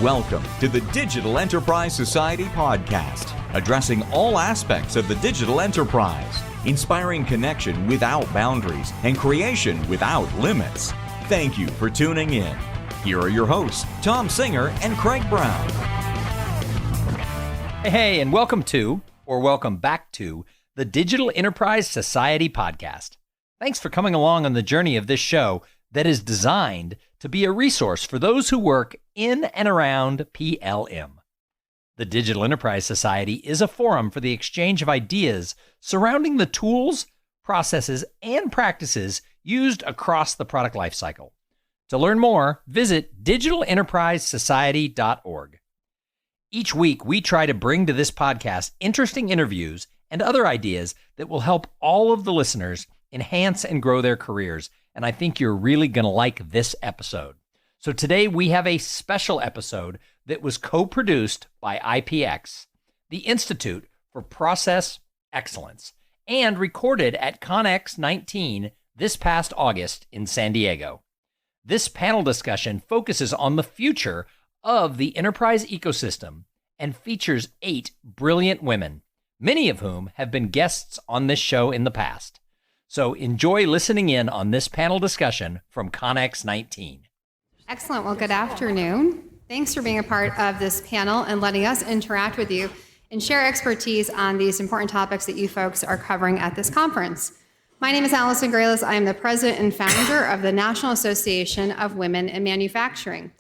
Welcome to the Digital Enterprise Society podcast, addressing all aspects of the digital enterprise, inspiring connection without boundaries and creation without limits. Thank you for tuning in. Here are your hosts, Tom Singer and Craig Brown. Hey, and welcome to, or welcome back to, the Digital Enterprise Society podcast. Thanks for coming along on the journey of this show that is designed to be a resource for those who work in and around PLM. The Digital Enterprise Society is a forum for the exchange of ideas surrounding the tools, processes, and practices used across the product lifecycle. To learn more, visit digitalenterprisesociety.org. Each week, we try to bring to this podcast interesting interviews and other ideas that will help all of the listeners enhance and grow their careers, and I think you're really going to like this episode. So today we have a special episode that was co-produced by IPX, the Institute for Process Excellence, and recorded at ConX 19 this past August in San Diego. This panel discussion focuses on the future of the enterprise ecosystem and features 8 brilliant women, many of whom have been guests on this show in the past. So enjoy listening in on this panel discussion from ConX 19. Excellent. Well, good afternoon. Thanks for being a part of this panel and letting us interact with you and share expertise on these important topics that you folks are covering at this conference. My name is Allison Grealis. I am the president and founder of the National Association of Women in Manufacturing.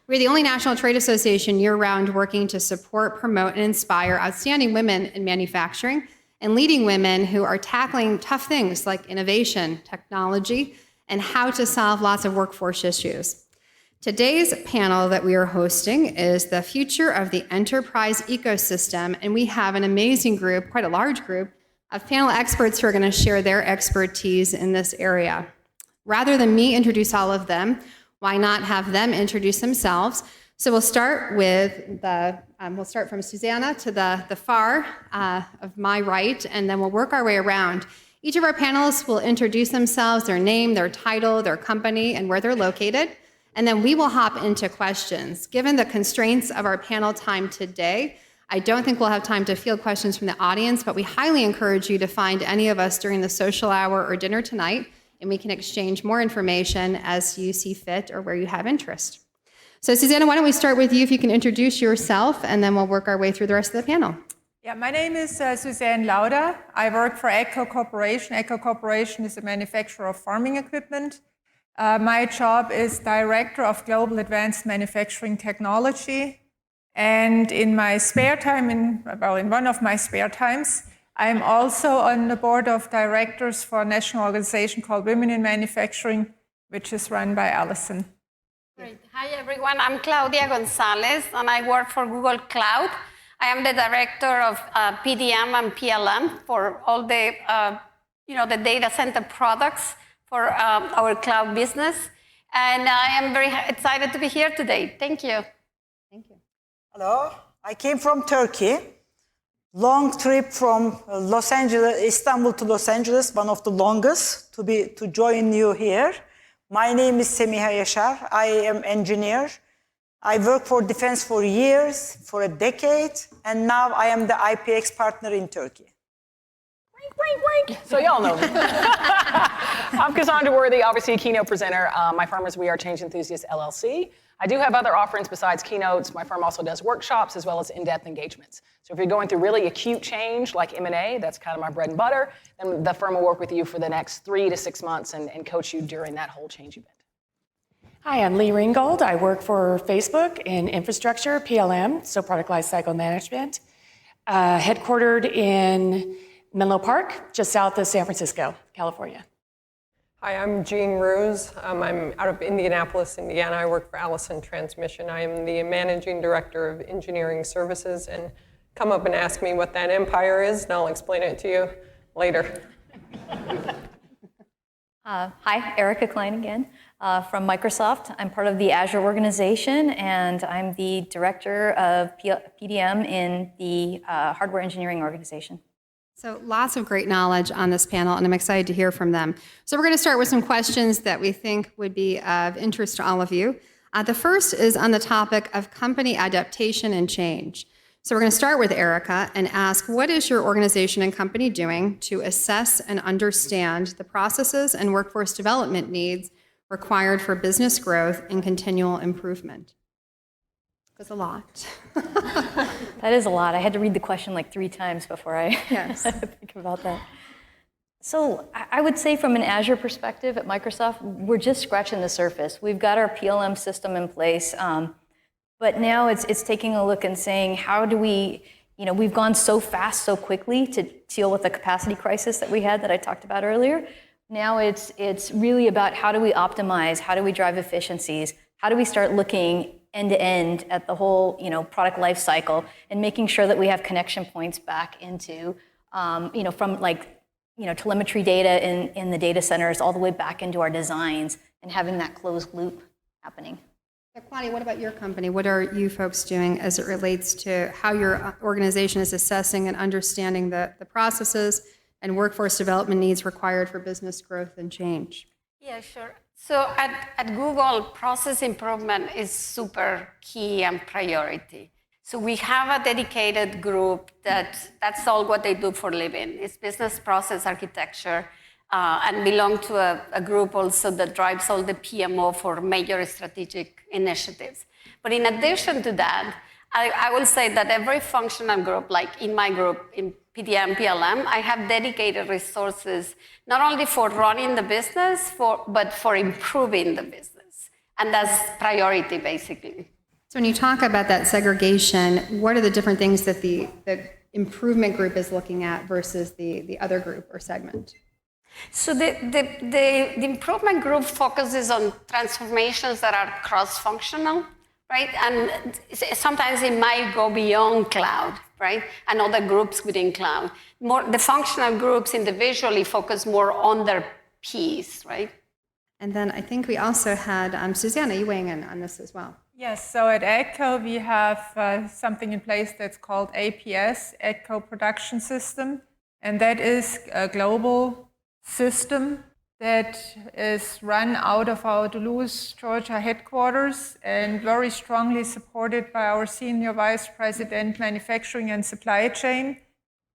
We're the only national trade association year-round working to support, promote, and inspire outstanding women in manufacturing and leading women who are tackling tough things like innovation, technology, and how to solve lots of workforce issues. Today's panel that we are hosting is the future of the enterprise ecosystem, and we have an amazing group, quite a large group, of panel experts who are going to share their expertise in this area. Rather than me introduce all of them, why not have them introduce themselves? So we'll start with we'll start from Susanne to the far of my right, and then we'll work our way around. Each of our panelists will introduce themselves, their name, their title, their company, and where they're located, and then we will hop into questions. Given the constraints of our panel time today, I don't think we'll have time to field questions from the audience, but we highly encourage you to find any of us during the social hour or dinner tonight, and we can exchange more information as you see fit or where you have interest. So Susanne, why don't we start with you, if you can introduce yourself, and then we'll work our way through the rest of the panel. Yeah, my name is Susanne Lauda. I work for AGCO Corporation. AGCO Corporation is a manufacturer of farming equipment. My job is Director of Global Advanced Manufacturing Technology. And in my spare time, in one of my spare times, I'm also on the board of directors for a national organization called Women in Manufacturing, which is run by Allison. Great. Hi, everyone. I'm Claudia Gonzalez, and I work for Google Cloud. I am the director of PDM and PLM for all the, the data center products for our cloud business. And I am very excited to be here today. Thank you. Thank you. Hello. I came from Turkey. Long trip from Istanbul to Los Angeles, one of the longest to join you here. My name is Semiha Yasar. I am engineer. I work for defense for years, for a decade, and now I am the IPX partner in Turkey. Wink, wink, wink. So y'all know me. I'm Cassandra, obviously a keynote presenter. My firm is We Are Change Enthusiast, LLC. I do have other offerings besides keynotes. My firm also does workshops as well as in-depth engagements. So if you're going through really acute change like M&A, that's kind of my bread and butter, then the firm will work with you for the next 3 to 6 months and coach you during that whole change event. Hi, I'm Lee Ringgold. I work for Facebook in infrastructure, PLM, so product lifecycle management, headquartered in Menlo Park, just south of San Francisco, California. Hi, I'm Jeanne Rues. I'm out of Indianapolis, Indiana. I work for Allison Transmission. I am the managing director of engineering services, and come up and ask me what that empire is, and I'll explain it to you later. Hi, Erika Klein again from Microsoft. I'm part of the Azure organization, and I'm the director of PDM in the hardware engineering organization. So lots of great knowledge on this panel, and I'm excited to hear from them. So we're going to start with some questions that we think would be of interest to all of you. The first is on the topic of company adaptation and change. So we're going to start with Erika and ask, what is your organization and company doing to assess and understand the processes and workforce development needs required for business growth and continual improvement? That's a lot. That is a lot. I had to read the question like 3 times before I think about that. So I would say from an Azure perspective at Microsoft, we're just scratching the surface. We've got our PLM system in place, but now it's taking a look and saying, how do we, we've gone so fast, so quickly to deal with the capacity crisis that we had that I talked about earlier. Now it's really about how do we optimize, how do we drive efficiencies, how do we start looking end-to-end at the whole, product life cycle and making sure that we have connection points back into, from telemetry data in the data centers all the way back into our designs and having that closed loop happening. So Claudia, what about your company? What are you folks doing as it relates to how your organization is assessing and understanding the processes and workforce development needs required for business growth and change? Yeah, sure. So at Google, process improvement is super key and priority. So we have a dedicated group that's all what they do for a living. It's business process architecture, and belong to a group also that drives all the PMO for major strategic initiatives. But in addition to that, I will say that every functional group, like in my group, in PDM, PLM, I have dedicated resources, not only for running the business, but for improving the business. And that's priority, basically. So when you talk about that segregation, what are the different things that the improvement group is looking at versus the other group or segment? So the improvement group focuses on transformations that are cross-functional, right? And sometimes it might go beyond cloud, right? And other groups within cloud. The functional groups individually focus more on their piece, right? And then I think we also had Susanne, are you weighing in on this as well? Yes, so at AGCO we have something in place that's called APS, AGCO Production System, and that is a global system that is run out of our Duluth, Georgia headquarters and very strongly supported by our Senior Vice President, Manufacturing and Supply Chain.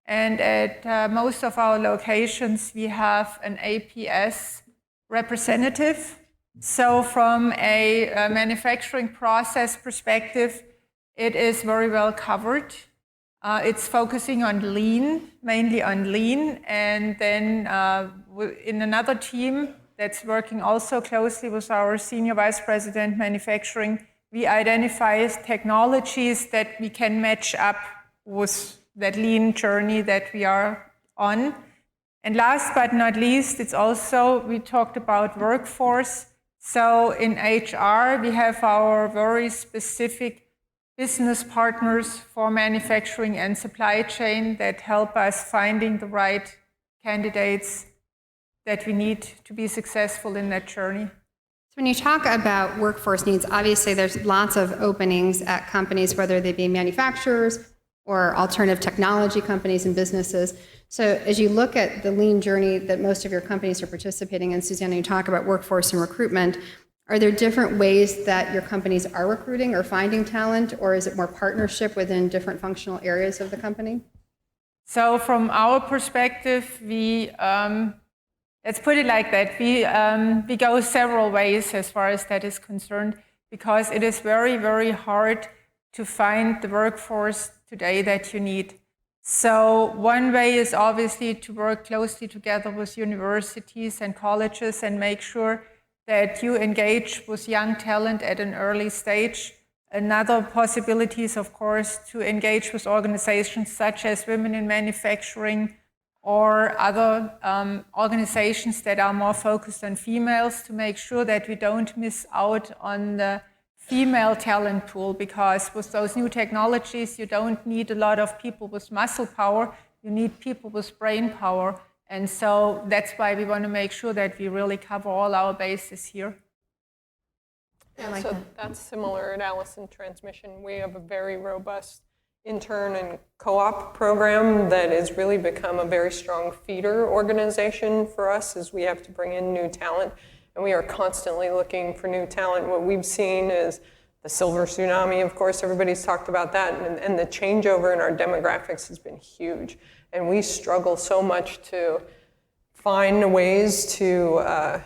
And at most of our locations, we have an APS representative. So from a manufacturing process perspective, it is very well covered. It's focusing on lean, mainly on lean, and then in another team that's working also closely with our Senior Vice President Manufacturing, we identify technologies that we can match up with that lean journey that we are on. And last but not least, it's also, we talked about workforce. So in HR, we have our very specific business partners for manufacturing and supply chain that help us finding the right candidates that we need to be successful in that journey. So when you talk about workforce needs, obviously there's lots of openings at companies, whether they be manufacturers or alternative technology companies and businesses. So as you look at the lean journey that most of your companies are participating in, Susanne, you talk about workforce and recruitment, are there different ways that your companies are recruiting or finding talent, or is it more partnership within different functional areas of the company? So from our perspective, we, let's put it like that, we go several ways as far as that is concerned, because it is very, very hard to find the workforce today that you need. So one way is obviously to work closely together with universities and colleges and make sure that you engage with young talent at an early stage. Another possibility is, of course, to engage with organizations such as Women in Manufacturing or other organizations that are more focused on females to make sure that we don't miss out on the female talent pool, because with those new technologies, you don't need a lot of people with muscle power, you need people with brain power. And so that's why we want to make sure that we really cover all our bases here. Yeah, so that's similar at Allison Transmission. We have a very robust intern and co-op program that has really become a very strong feeder organization for us as we have to bring in new talent. and we are constantly looking for new talent. What we've seen is the silver tsunami, of course, everybody's talked about that, and the changeover in our demographics has been huge. And we struggle so much to find ways to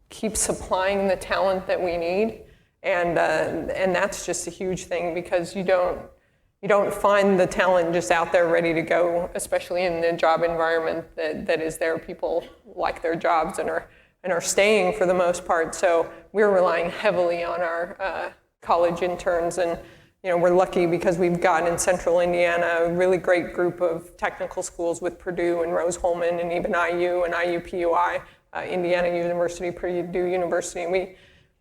keep supplying the talent that we need. And that's just a huge thing, because you don't find the talent just out there ready to go, especially in the job environment that is there. People like their jobs and are staying for the most part. So we're relying heavily on our college interns, and we're lucky because we've got in Central Indiana a really great group of technical schools with Purdue and Rose-Hulman and even IU and IUPUI, Indiana University, Purdue University. And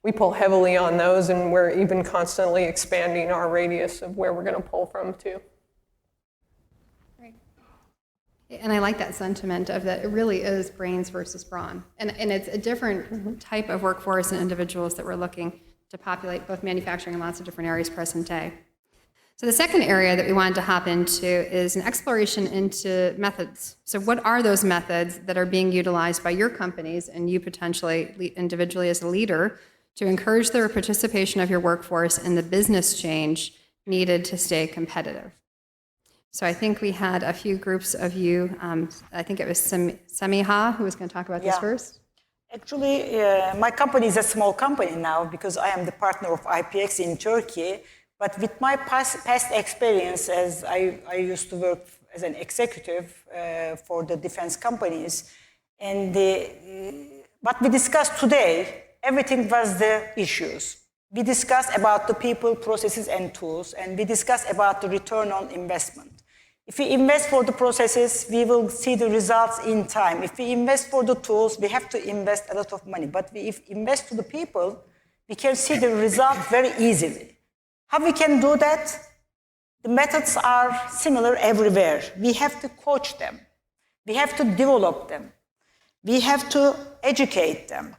we pull heavily on those, and we're even constantly expanding our radius of where we're going to pull from too. Right. And I like that sentiment of that it really is brains versus brawn. And it's a different type of workforce and individuals that we're looking to populate both manufacturing and lots of different areas present day. So the second area that we wanted to hop into is an exploration into methods. So what are those methods that are being utilized by your companies and you potentially individually as a leader to encourage the participation of your workforce in the business change needed to stay competitive? So I think we had a few groups of you. I think it was Semiha who was going to talk about this first. Actually, my company is a small company now because I am the partner of IPX in Turkey. But with my past experience, as I used to work as an executive for the defense companies, and what we discussed today, everything was the issues. We discussed about the people, processes, and tools, and we discussed about the return on investment. If we invest for the processes, we will see the results in time. If we invest for the tools, we have to invest a lot of money. But if we invest to the people, we can see the result very easily. How we can do that? The methods are similar everywhere. We have to coach them. We have to develop them. We have to educate them.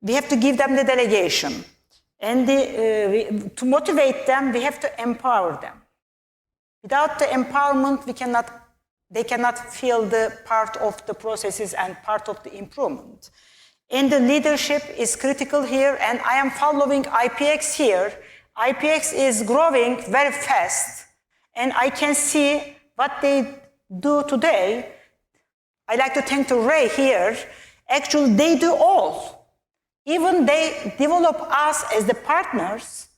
We have to give them the delegation. And to motivate them, we have to empower them. Without the empowerment, they cannot feel the part of the processes and part of the improvement. And the leadership is critical here, and I am following IPX here. IPX is growing very fast, and I can see what they do today. I'd like to thank to Ray here. Actually, they do all. Even they develop us as the partners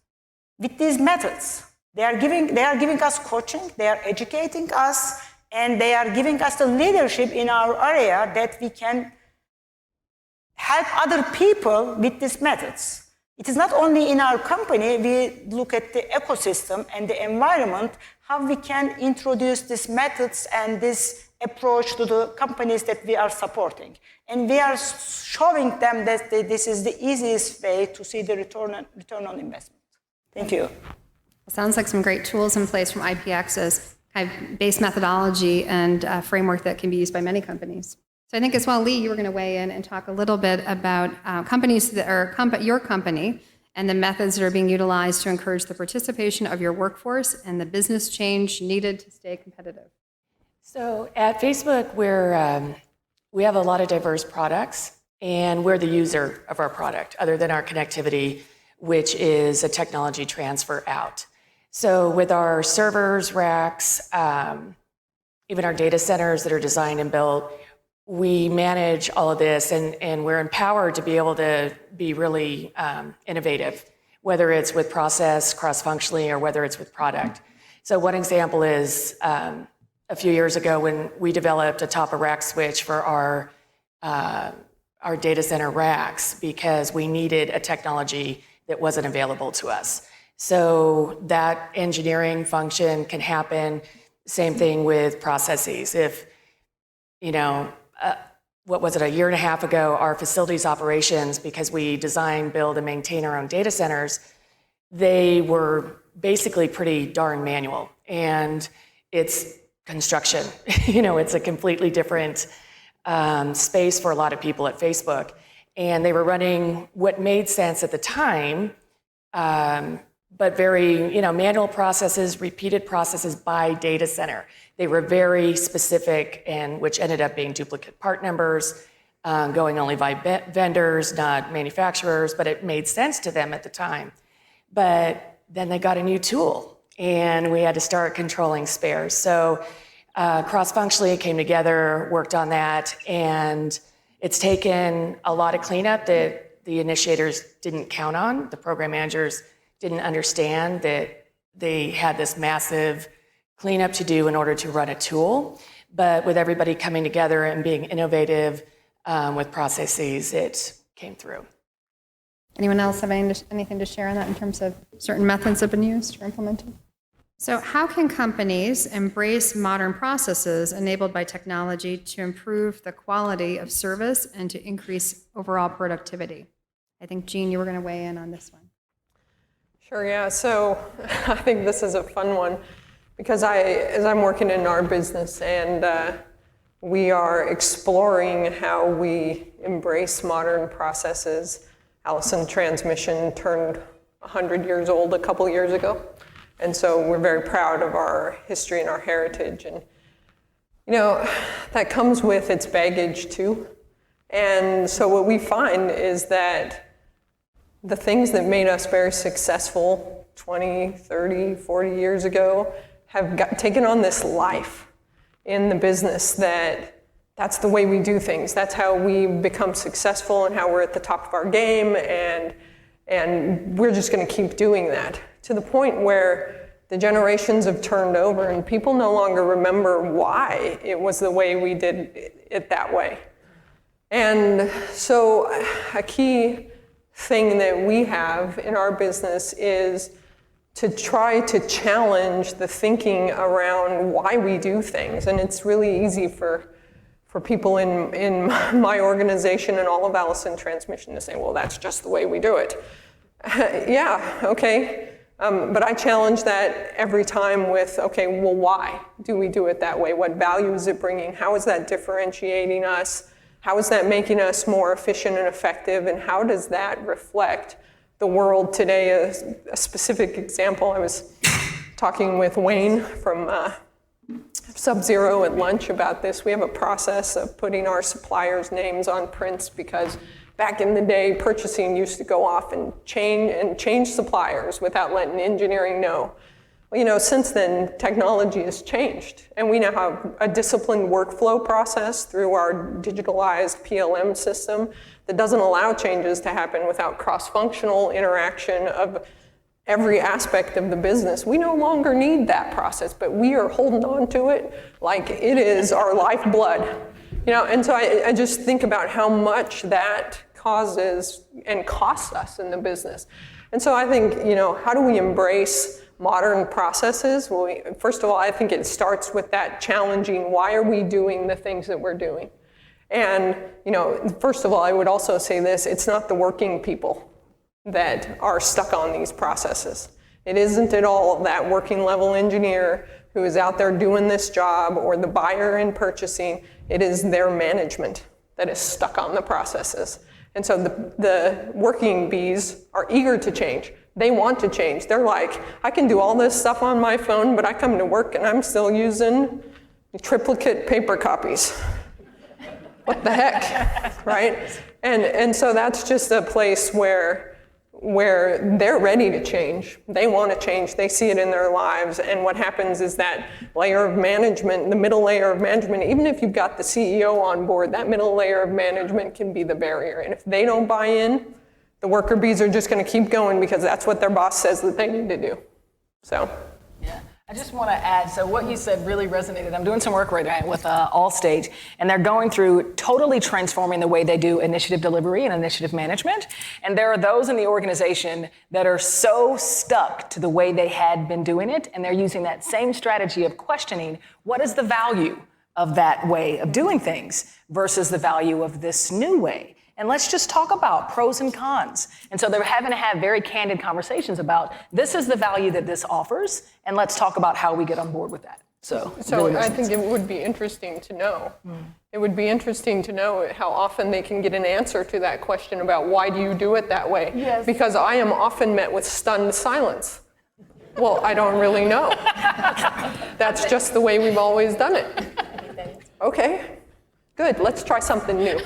with these methods. They are giving us coaching, they are educating us, and they are giving us the leadership in our area that we can help other people with these methods. It is not only in our company, we look at the ecosystem and the environment, how we can introduce these methods and this approach to the companies that we are supporting. And we are showing them that this is the easiest way to see the return on investment. Thank you. Sounds like some great tools in place from IPX's kind of base methodology and framework that can be used by many companies. So I think as well, Lee, you were going to weigh in and talk a little bit about companies that are your company and the methods that are being utilized to encourage the participation of your workforce and the business change needed to stay competitive. So at Facebook, we have a lot of diverse products, and we're the user of our product, other than our connectivity, which is a technology transfer out. So with our servers, racks, even our data centers that are designed and built, we manage all of this, and we're empowered to be able to be really innovative, whether it's with process, cross-functionally, or whether it's with product. So one example is a few years ago when we developed a top-of-rack switch for our data center racks because we needed a technology that wasn't available to us. So that engineering function can happen. Same thing with processes. If, what was it, a year and a half ago, our facilities operations, because we design, build, and maintain our own data centers, they were basically pretty darn manual. And it's construction. It's a completely different space for a lot of people at Facebook. And they were running what made sense at the time, but very, manual processes, repeated processes by data center. They were very specific, and which ended up being duplicate part numbers. going only by vendors, not manufacturers, but it made sense to them at the time. But then they got a new tool, and we had to start controlling spares. So cross-functionally came together, worked on that, and it's taken a lot of cleanup that the initiators didn't count on. The program managers didn't understand that they had this massive cleanup to do in order to run a tool. But with everybody coming together and being innovative with processes, it came through. Anyone else have anything to share on that in terms of certain methods that have been used or implemented? So how can companies embrace modern processes enabled by technology to improve the quality of service and to increase overall productivity? I think, Jeanne, you were going to weigh in on this one. Sure, yeah. So I think this is a fun one because as I'm working in our business and we are exploring how we embrace modern processes. Allison transmission turned 100 years old a couple years ago. And so we're very proud of our history and our heritage. And, you know, that comes with its baggage too. And so what we find is that the things that made us very successful 20, 30, 40 years ago have taken on this life in the business that's the way we do things. That's how we become successful and how we're at the top of our game. And we're just going to keep doing that to the point where the generations have turned over and people no longer remember why it was the way we did it that way. And so a key thing that we have in our business is to try to challenge the thinking around why we do things. And it's really easy for people in my organization and all of Allison Transmission to say, well, that's just the way we do it. Yeah, okay. But I challenge that every time with, okay, well, why do we do it that way? What value is it bringing? How is that differentiating us? How is that making us more efficient and effective? And how does that reflect the world today? A specific example, I was talking with Wayne from Sub-Zero at lunch about this. We have a process of putting our suppliers' names on prints because back in the day, purchasing used to go off and change suppliers without letting engineering know. Well, you know, since then, technology has changed, and we now have a disciplined workflow process through our digitalized PLM system that doesn't allow changes to happen without cross-functional interaction of every aspect of the business. We no longer need that process, but we are holding on to it like it is our lifeblood. You know, and so I just think about how much that causes and costs us in the business. And so I think, you know, how do we embrace modern processes? Well, first of all, I think it starts with that challenging, why are we doing the things that we're doing? And, you know, first of all, I would also say this, it's not the working people that are stuck on these processes. It isn't at all that working level engineer who is out there doing this job or the buyer in purchasing. It is their management that is stuck on the processes. And so the working bees are eager to change. They want to change. They're like, I can do all this stuff on my phone, but I come to work and I'm still using triplicate paper copies. What the heck, right? And so that's just a place where they're ready to change. They want to change. They see it in their lives. And what happens is that layer of management, the middle layer of management, even if you've got the CEO on board, that middle layer of management can be the barrier. And if they don't buy in, the worker bees are just going to keep going because that's what their boss says that they need to do. So. Yeah. I just want to add, so what you said really resonated. I'm doing some work right now with Allstage, and they're going through totally transforming the way they do initiative delivery and initiative management. And there are those in the organization that are so stuck to the way they had been doing it, and they're using that same strategy of questioning what is the value of that way of doing things versus the value of this new way. And let's just talk about pros and cons. And so they're having to have very candid conversations about this is the value that this offers, and let's talk about how we get on board with that. So really I think it would be interesting to know. It would be interesting to know how often they can get an answer to that question about why do you do it that way? Yes. Because I am often met with stunned silence. Well, I don't really know. That's just the way we've always done it. Okay, good, let's try something new.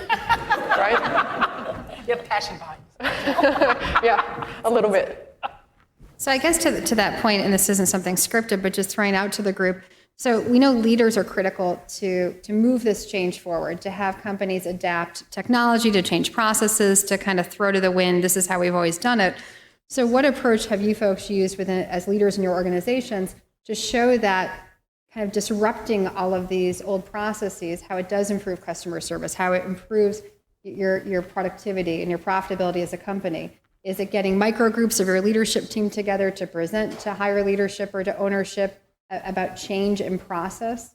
right? You have passion behind it. Yeah, a little bit. So I guess to that point, and this isn't something scripted, but just throwing out to the group. So we know leaders are critical to move this change forward, to have companies adapt technology, to change processes, to kind of throw to the wind, this is how we've always done it. So what approach have you folks used as leaders in your organizations to show that kind of disrupting all of these old processes, how it does improve customer service, how it improves your productivity and your profitability as a company? Is it getting micro groups of your leadership team together to present to higher leadership or to ownership about change in process?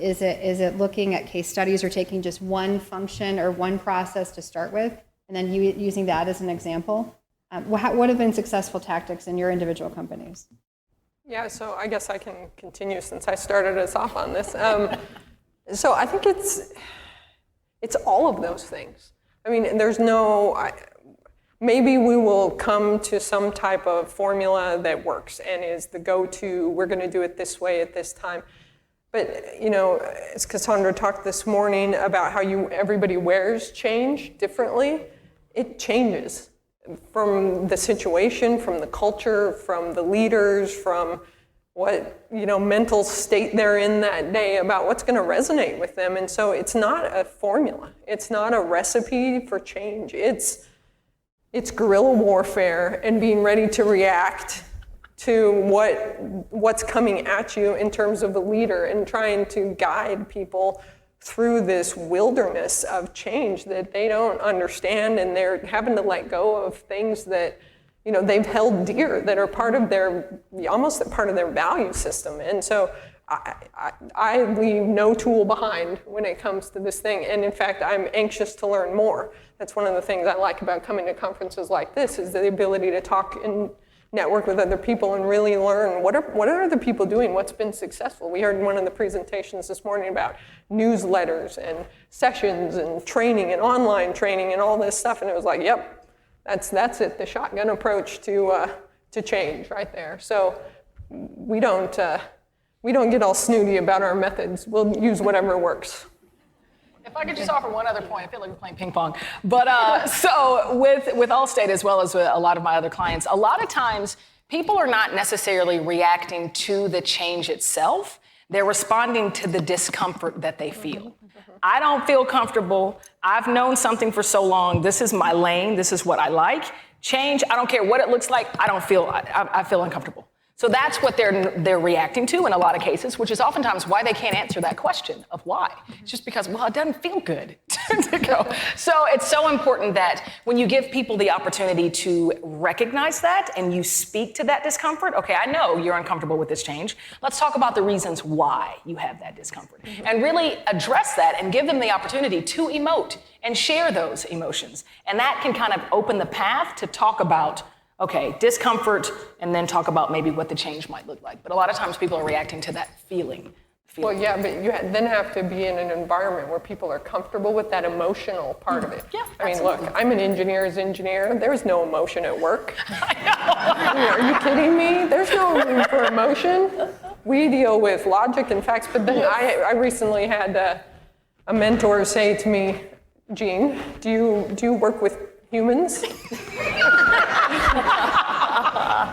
Is it looking at case studies or taking just one function or one process to start with and then using that as an example? What have been successful tactics in your individual companies? Yeah, so I guess I can continue since I started us off on this. So I think it's all of those things. I mean, there's maybe we will come to some type of formula that works and is the go-to, we're going to do it this way at this time. But, as Cassandra talked this morning about how everybody wears change differently, it changes from the situation, from the culture, from the leaders, from what mental state they're in that day about what's going to resonate with them. And so it's not a formula. It's not a recipe for change. It's guerrilla warfare and being ready to react to what's coming at you in terms of the leader and trying to guide people through this wilderness of change that they don't understand, and they're having to let go of things that they've held dear, that are part of their value system. And so I leave no tool behind when it comes to this thing. And in fact, I'm anxious to learn more. That's one of the things I like about coming to conferences like this, is the ability to talk and network with other people and really learn what are other people doing, what's been successful. We heard in one of the presentations this morning about newsletters and sessions and training and online training and all this stuff, and it was like, yep, that's it, the shotgun approach to change right there. So we don't get all snooty about our methods. We'll use whatever works. If I could just offer one other point, I feel like we're playing ping pong. But so with Allstate, as well as with a lot of my other clients, a lot of times people are not necessarily reacting to the change itself. They're responding to the discomfort that they feel. I don't feel comfortable. I've known something for so long. This is my lane. This is what I like. Change, I don't care what it looks like. I feel uncomfortable. So that's what they're reacting to in a lot of cases, which is oftentimes why they can't answer that question of why. It's just because, well, it doesn't feel good to go. So it's so important that when you give people the opportunity to recognize that and you speak to that discomfort, okay, I know you're uncomfortable with this change. Let's talk about the reasons why you have that discomfort. And really address that and give them the opportunity to emote and share those emotions. And that can kind of open the path to talk about, okay, discomfort, and then talk about maybe what the change might look like. But a lot of times people are reacting to that feeling. Well, yeah, but you then have to be in an environment where people are comfortable with that emotional part of it. Yeah, I mean, look, I'm an engineer's engineer. There's no emotion at work. Are you kidding me? There's no room for emotion. We deal with logic and facts. But then I recently had a mentor say to me, Jeanne, do you work with humans?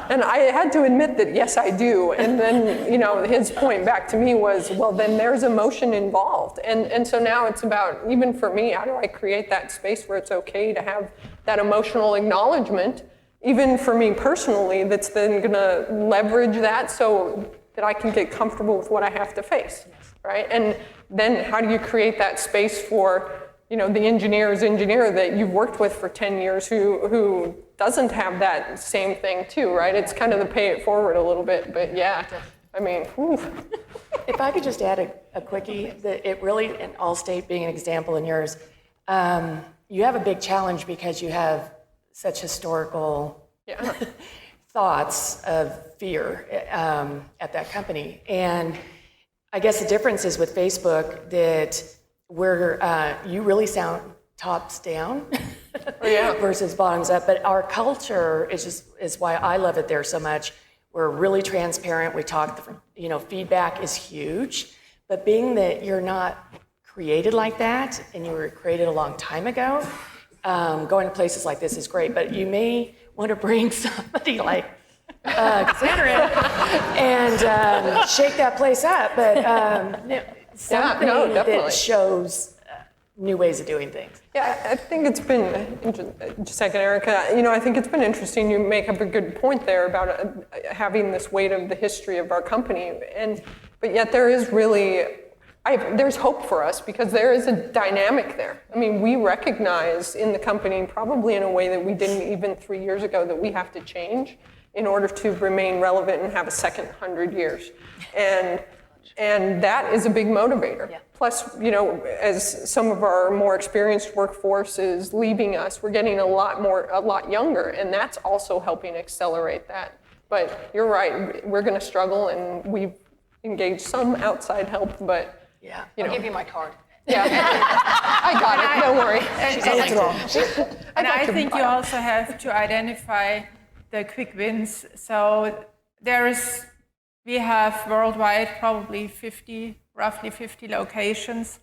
And I had to admit that, yes, I do. And then, his point back to me was, well, then there's emotion involved. And so now it's about, even for me, how do I create that space where it's okay to have that emotional acknowledgement, even for me personally, that's then going to leverage that so that I can get comfortable with what I have to face, right? And then how do you create that space for the engineer's engineer that you've worked with for 10 years who doesn't have that same thing too, right? It's kind of the pay it forward a little bit, but yeah, I mean, whew. If I could just add a quickie, that it really, and Allstate being an example in yours, you have a big challenge because you have such historical thoughts of fear at that company. And I guess the difference is with Facebook that where you really sound tops down versus bottoms up. But our culture is why I love it there so much. We're really transparent. We talk, feedback is huge. But being that you're not created like that and you were created a long time ago, going to places like this is great, but you may want to bring somebody like Cassandra and shake that place up, but something that shows new ways of doing things. Yeah, I think it's been, just a second, Erika, I think it's been interesting. You make up a good point there about having this weight of the history of our company, but yet there is really, there's hope for us because there is a dynamic there. I mean, we recognize in the company, probably in a way that we didn't even 3 years ago, that we have to change in order to remain relevant and have a second 100 years. And that is a big motivator. Yeah. Plus, as some of our more experienced workforce is leaving us, we're getting a lot younger, and that's also helping accelerate that. But you're right, we're going to struggle, and we've engaged some outside help, but I'll give you my card. Yeah, I got it. Don't worry. And I think you also have to identify the quick wins. So we have worldwide probably roughly 50 locations.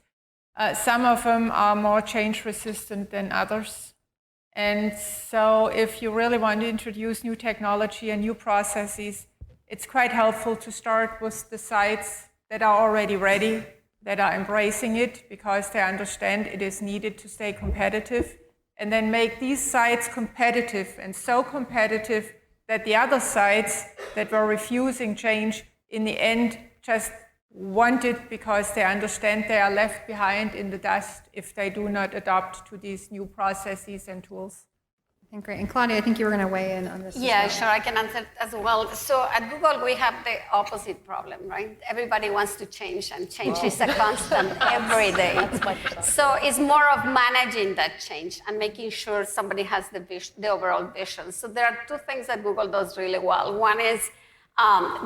Some of them are more change resistant than others. And so if you really want to introduce new technology and new processes, it's quite helpful to start with the sites that are already ready, that are embracing it because they understand it is needed to stay competitive, and then make these sites competitive, and so competitive that the other sites that were refusing change in the end just want it because they understand they are left behind in the dust if they do not adopt to these new processes and tools. I think great. And Claudia, I think you were going to weigh in on this. Yeah, sure, I can answer as well. So at Google, we have the opposite problem, right? Everybody wants to change, and change is a constant every day. So it's more of managing that change and making sure somebody has the overall vision. So there are two things that Google does really well. One is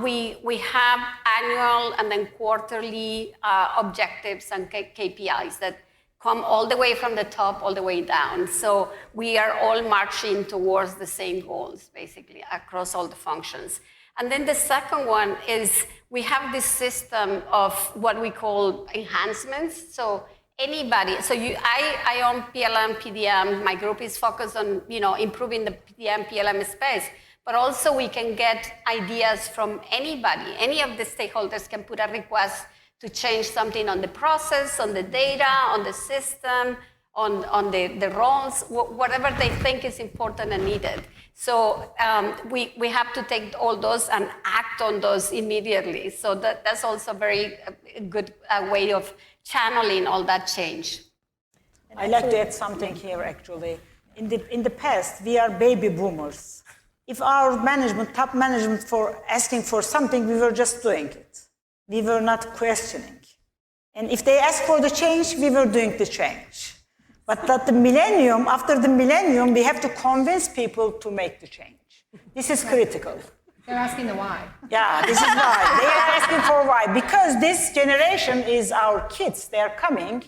we have annual and then quarterly objectives and KPIs that come all the way from the top, all the way down. So we are all marching towards the same goals, basically, across all the functions. And then the second one is we have this system of what we call enhancements. So anybody, I own PLM, PDM. My group is focused on, improving the PDM, PLM space. But also we can get ideas from anybody. Any of the stakeholders can put a request to change something on the process, on the data, on the system, on the roles, whatever they think is important and needed. So we have to take all those and act on those immediately. So that's also a very good way of channeling all that change. I'd like to add something here, actually. In the past, we are baby boomers. If our top management for asking for something, we were just doing it. We were not questioning. And if they asked for the change, we were doing the change. But after the millennium, we have to convince people to make the change. This is critical. They're asking the why. Yeah, this is why. They are asking for why. Because this generation is our kids. They are coming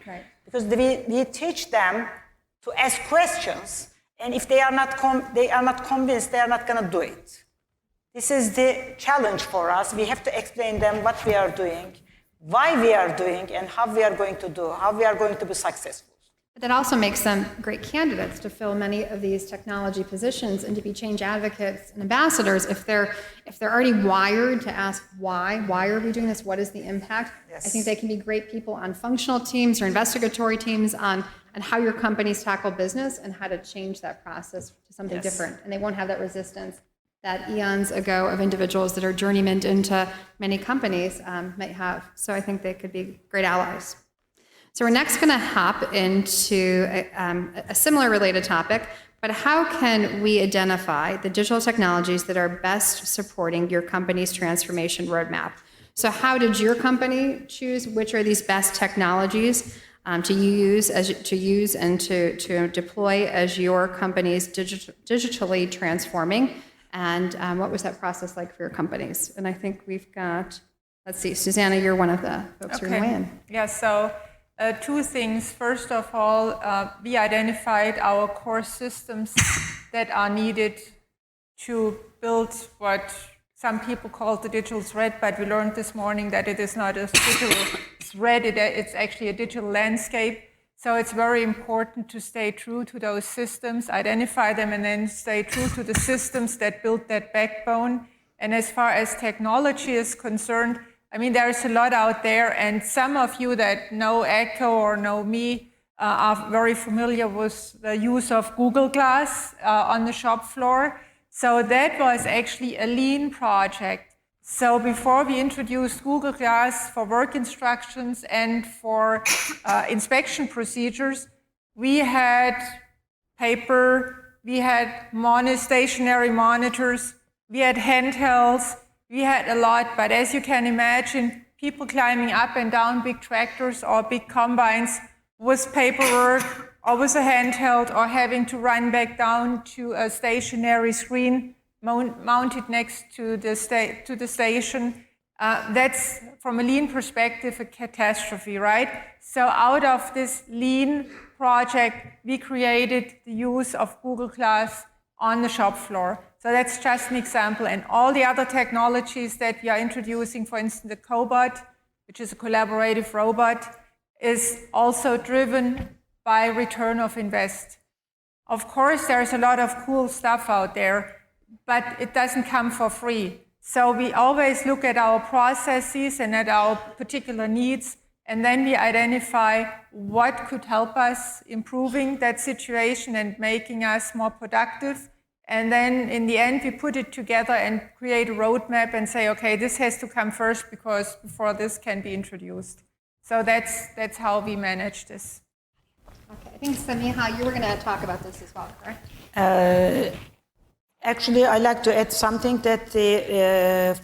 because we teach them to ask questions. And if they are not convinced, they are not going to do it. This is the challenge for us. We have to explain them what we are doing, why we are doing, and how we are going to do, how we are going to be successful. But that also makes them great candidates to fill many of these technology positions and to be change advocates and ambassadors if they're already wired to ask why are we doing this, what is the impact. Yes. I think they can be great people on functional teams or investigatory teams on how your companies tackle business and how to change that process to something different. And they won't have that resistance that eons ago of individuals that are journeymen into many companies might have. So I think they could be great allies. So we're next going to hop into a similar related topic, but how can we identify the digital technologies that are best supporting your company's transformation roadmap? So how did your company choose which are these best technologies to use and to deploy as your company's digitally transforming? And what was that process like for your companies? And I think we've got, let's see, Susanne, you're one of the folks who are going to weigh in. Yeah, so two things. First of all, we identified our core systems that are needed to build what some people call the digital thread, but we learned this morning that it is not a digital it's red, it's actually a digital landscape. So it's very important to stay true to those systems, identify them, and then stay true to the systems that build that backbone. And as far as technology is concerned, I mean, there's a lot out there, and some of you that know AGCO or know me are very familiar with the use of Google Glass on the shop floor. So that was actually a lean project. So before we introduced Google Glass for work instructions and for inspection procedures, we had paper, we had stationary monitors, we had handhelds, we had a lot. But as you can imagine, people climbing up and down big tractors or big combines with paperwork or with a handheld or having to run back down to a stationary screen mounted next to the station, that's, from a lean perspective, a catastrophe, right? So out of this lean project, we created the use of Google Glass on the shop floor. So that's just an example. And all the other technologies that we are introducing, for instance, the cobot, which is a collaborative robot, is also driven by return of invest. Of course, there's a lot of cool stuff out there, but it doesn't come for free. So we always look at our processes and at our particular needs, and then we identify what could help us improving that situation and making us more productive. And then in the end, we put it together and create a roadmap and say, okay, this has to come first because before this can be introduced. So that's how we manage this. Okay, I think Semiha, you were going to talk about this as well, correct? Actually, I'd like to add something that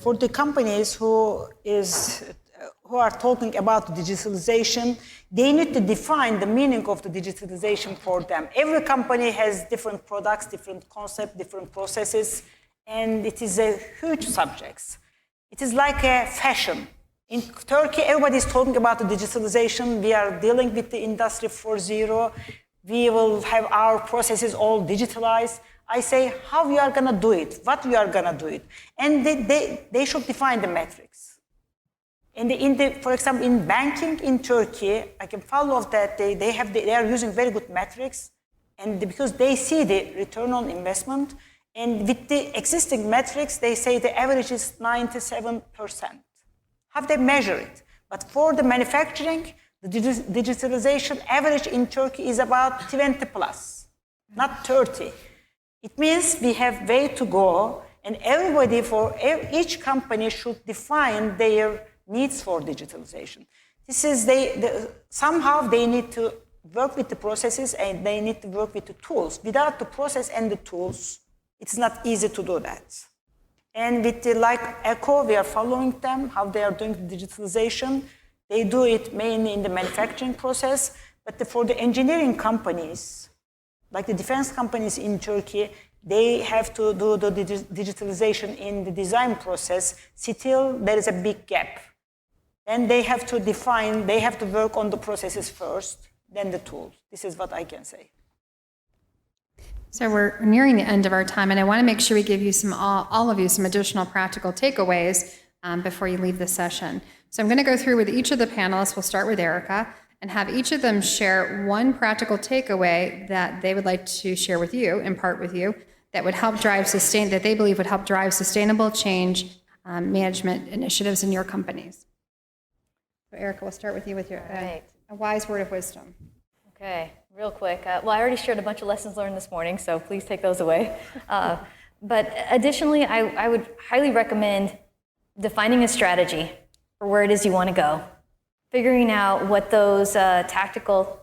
for the companies who are talking about digitalization, they need to define the meaning of the digitalization for them. Every company has different products, different concepts, different processes, and it is a huge subject. It is like a fashion. In Turkey, everybody is talking about the digitalization. We are dealing with the Industry 4.0. We will have our processes all digitalized. I say, how we are going to do it, what we are going to do it. And they should define the metrics. For example, in banking in Turkey, I can follow that they are using very good metrics, and because they see the return on investment, and with the existing metrics, they say the average is 97%. How they measure it? But for the manufacturing, the digitalization average in Turkey is about 20 plus, not 30. It means we have way to go, and everybody, for each company should define their needs for digitalization. This is somehow they need to work with the processes and they need to work with the tools. Without the process and the tools, it's not easy to do that. And with like AGCO, we are following them, how they are doing the digitalization. They do it mainly in the manufacturing process, but for the engineering companies, like the defense companies in Turkey, they have to do the digitalization in the design process. Still, there is a big gap. And they have to define, they have to work on the processes first, then the tools. This is what I can say. So we're nearing the end of our time, and I want to make sure we give you all of you some additional practical takeaways before you leave the session. So I'm going to go through with each of the panelists. We'll start with Erika, and have each of them share one practical takeaway that they would like to share with you, impart with you, that would help drive that they believe would help drive sustainable change management initiatives in your companies. So Erika, we'll start with you with your a wise word of wisdom. Okay, real quick. Well, I already shared a bunch of lessons learned this morning, so please take those away. But additionally, I would highly recommend defining a strategy for where it is you want to go. Figuring out what those tactical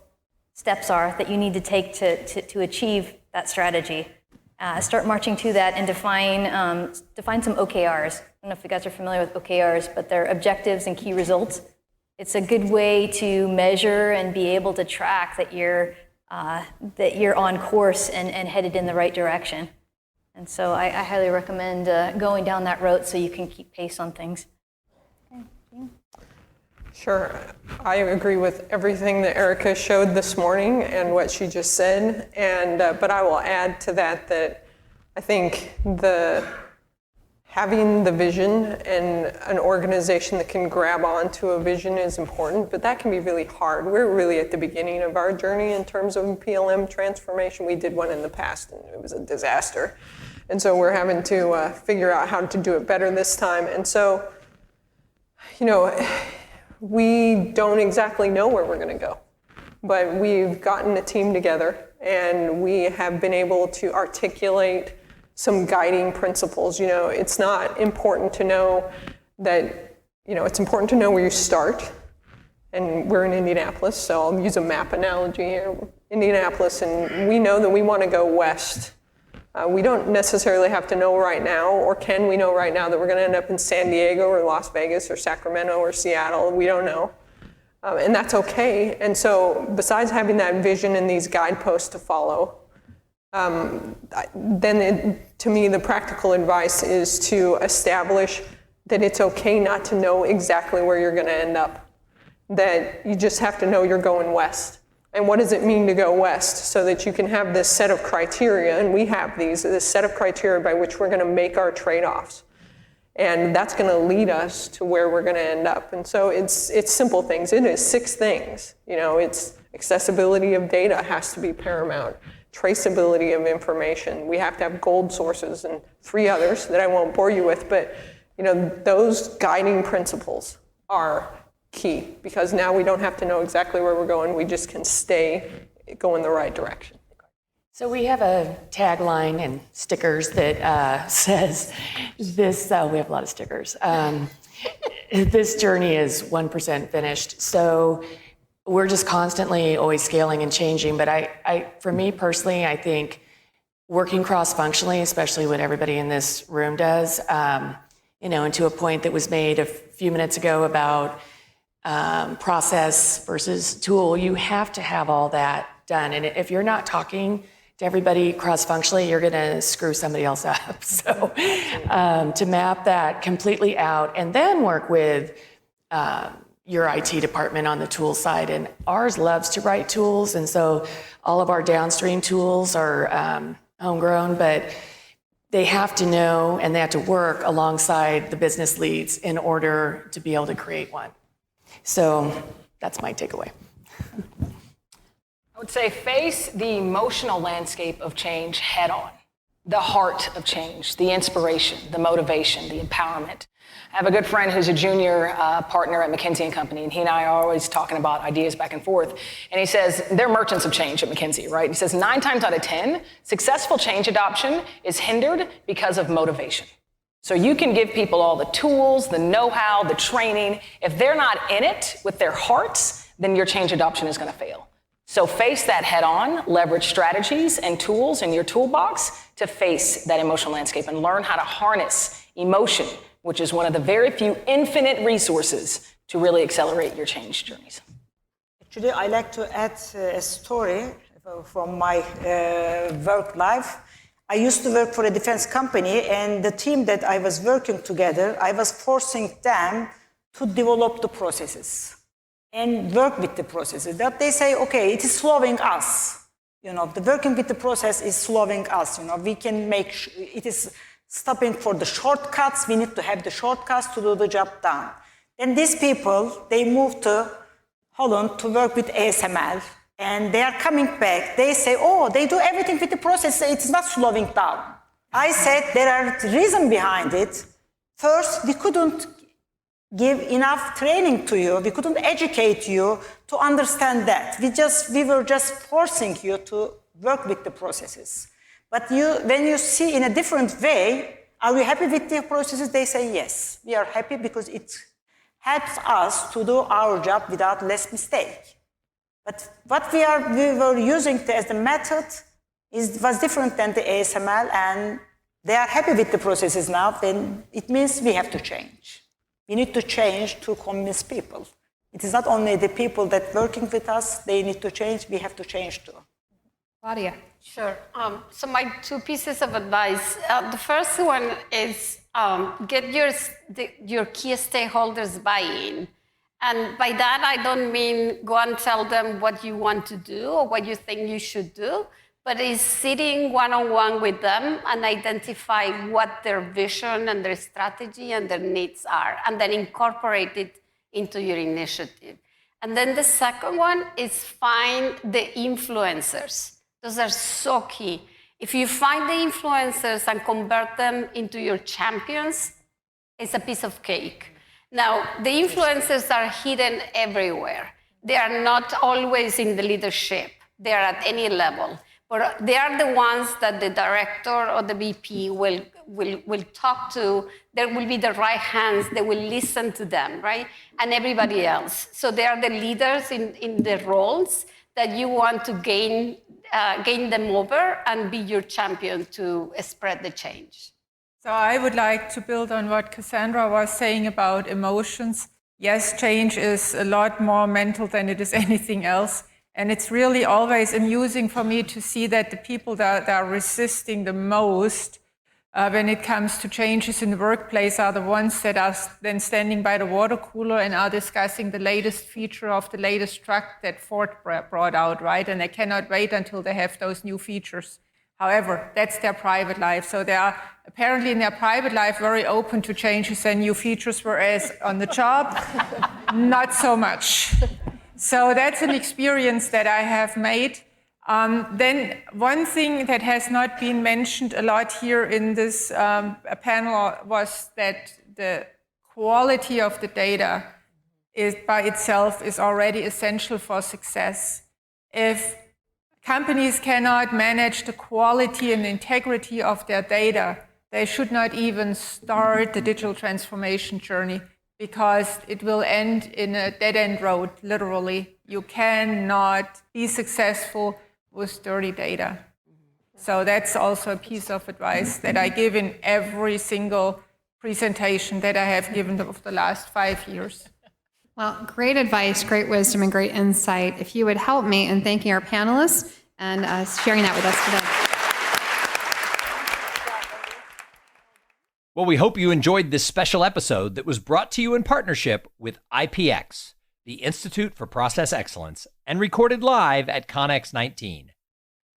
steps are that you need to take to achieve that strategy. Start marching to that and define some OKRs. I don't know if you guys are familiar with OKRs, but they're objectives and key results. It's a good way to measure and be able to track that you're on course and headed in the right direction. And so I highly recommend going down that road so you can keep pace on things. Sure. I agree with everything that Erika showed this morning and what she just said. And but I will add to that I think having the vision and an organization that can grab onto a vision is important, but that can be really hard. We're really at the beginning of our journey in terms of PLM transformation. We did one in the past and it was a disaster. And so we're having to figure out how to do it better this time. And so, we don't exactly know where we're going to go, but we've gotten a team together and we have been able to articulate some guiding principles. It's not important to know that, it's important to know where you start. And we're in Indianapolis, so I'll use a map analogy here. Indianapolis, and we know that we want to go west. We don't necessarily have to know right now, or can we know right now that we're going to end up in San Diego or Las Vegas or Sacramento or Seattle? We don't know. And that's okay. And so besides having that vision and these guideposts to follow, to me, the practical advice is to establish that it's okay not to know exactly where you're going to end up, that you just have to know you're going west. And what does it mean to go west? So that you can have this set of criteria, and we have this set of criteria by which we're going to make our trade-offs. And that's going to lead us to where we're going to end up. And so it's simple things. It is 6 things. It's accessibility of data has to be paramount. Traceability of information. We have to have gold sources and 3 others that I won't bore you with. But those guiding principles are key, because now we don't have to know exactly where we're going. We just can go in the right direction. So we have a tagline and stickers that says this, we have a lot of stickers. This journey is 1% finished. So we're just constantly always scaling and changing. But for me personally, I think working cross-functionally, especially what everybody in this room does, and to a point that was made a few minutes ago about process versus tool, you have to have all that done. And if you're not talking to everybody cross-functionally, you're going to screw somebody else up. So to map that completely out and then work with your IT department on the tool side. And ours loves to write tools. And so all of our downstream tools are homegrown, but they have to know and they have to work alongside the business leads in order to be able to create one. So that's my takeaway. I would say face the emotional landscape of change head on. The heart of change, the inspiration, the motivation, the empowerment. I have a good friend who's a junior partner at McKinsey & Company, and he and I are always talking about ideas back and forth. And he says, they're merchants of change at McKinsey, right? He says 9 times out of 10, successful change adoption is hindered because of motivation. So you can give people all the tools, the know-how, the training. If they're not in it with their hearts, then your change adoption is going to fail. So face that head on, leverage strategies and tools in your toolbox to face that emotional landscape and learn how to harness emotion, which is one of the very few infinite resources to really accelerate your change journeys. Actually, I like to add a story from my work life. I used to work for a defense company, and the team that I was working together, I was forcing them to develop the processes and work with the processes. That they say, okay, it is slowing us. The working with the process is slowing us. We can make it is stopping for the shortcuts. We need to have the shortcuts to do the job done. Then these people, they moved to Holland to work with ASML, and they are coming back. They say, oh, they do everything with the process. It's not slowing down. I said, there are reasons behind it. First, we couldn't give enough training to you. We couldn't educate you to understand that. We were just forcing you to work with the processes. But when you see in a different way, are we happy with the processes? They say yes. We are happy because it helps us to do our job without less mistake. But what we were using as the method was different than the ASML, and they are happy with the processes now. Then it means we have to change. We need to change to convince people. It is not only the people that working with us, they need to change, we have to change too. Claudia. Sure. So my 2 pieces of advice. The first one is get your key stakeholders buy-in. And by that, I don't mean go and tell them what you want to do or what you think you should do, but it's sitting one-on-one with them and identify what their vision and their strategy and their needs are, and then incorporate it into your initiative. And then the second one is find the influencers. Those are so key. If you find the influencers and convert them into your champions, it's a piece of cake. Now, the influencers are hidden everywhere. They are not always in the leadership. They are at any level. But they are the ones that the director or the VP will talk to. There will be the right hands. They will listen to them, right? And everybody else. So they are the leaders in the roles that you want to gain them over and be your champion to spread the change. So I would like to build on what Cassandra was saying about emotions. Yes, change is a lot more mental than it is anything else. And it's really always amusing for me to see that the people that are resisting the most when it comes to changes in the workplace are the ones that are then standing by the water cooler and are discussing the latest feature of the latest truck that Ford brought out, right? And they cannot wait until they have those new features. However, that's their private life. So they are apparently in their private life very open to changes and new features, whereas on the job, not so much. So that's an experience that I have made. Then one thing that has not been mentioned a lot here in this panel was that the quality of the data is by itself is already essential for success. If companies cannot manage the quality and integrity of their data, they should not even start the digital transformation journey, because it will end in a dead-end road, literally. You cannot be successful with dirty data. So that's also a piece of advice that I give in every single presentation that I have given over the last 5 years. Well, great advice, great wisdom, and great insight. If you would help me in thanking our panelists and sharing that with us today. Well, we hope you enjoyed this special episode that was brought to you in partnership with IPX, the Institute for Process Excellence, and recorded live at ConX 19.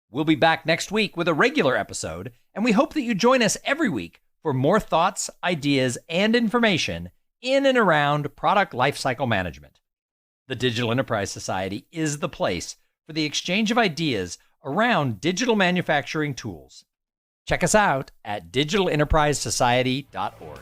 We'll be back next week with a regular episode, and we hope that you join us every week for more thoughts, ideas, and information in and around product lifecycle management. The Digital Enterprise Society is the place for the exchange of ideas around digital manufacturing tools. Check us out at digitalenterprisesociety.org.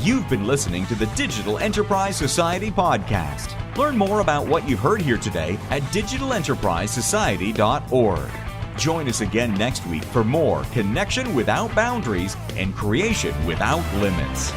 You've been listening to the Digital Enterprise Society podcast. Learn more about what you've heard here today at digitalenterprisesociety.org. Join us again next week for more connection without boundaries and creation without limits.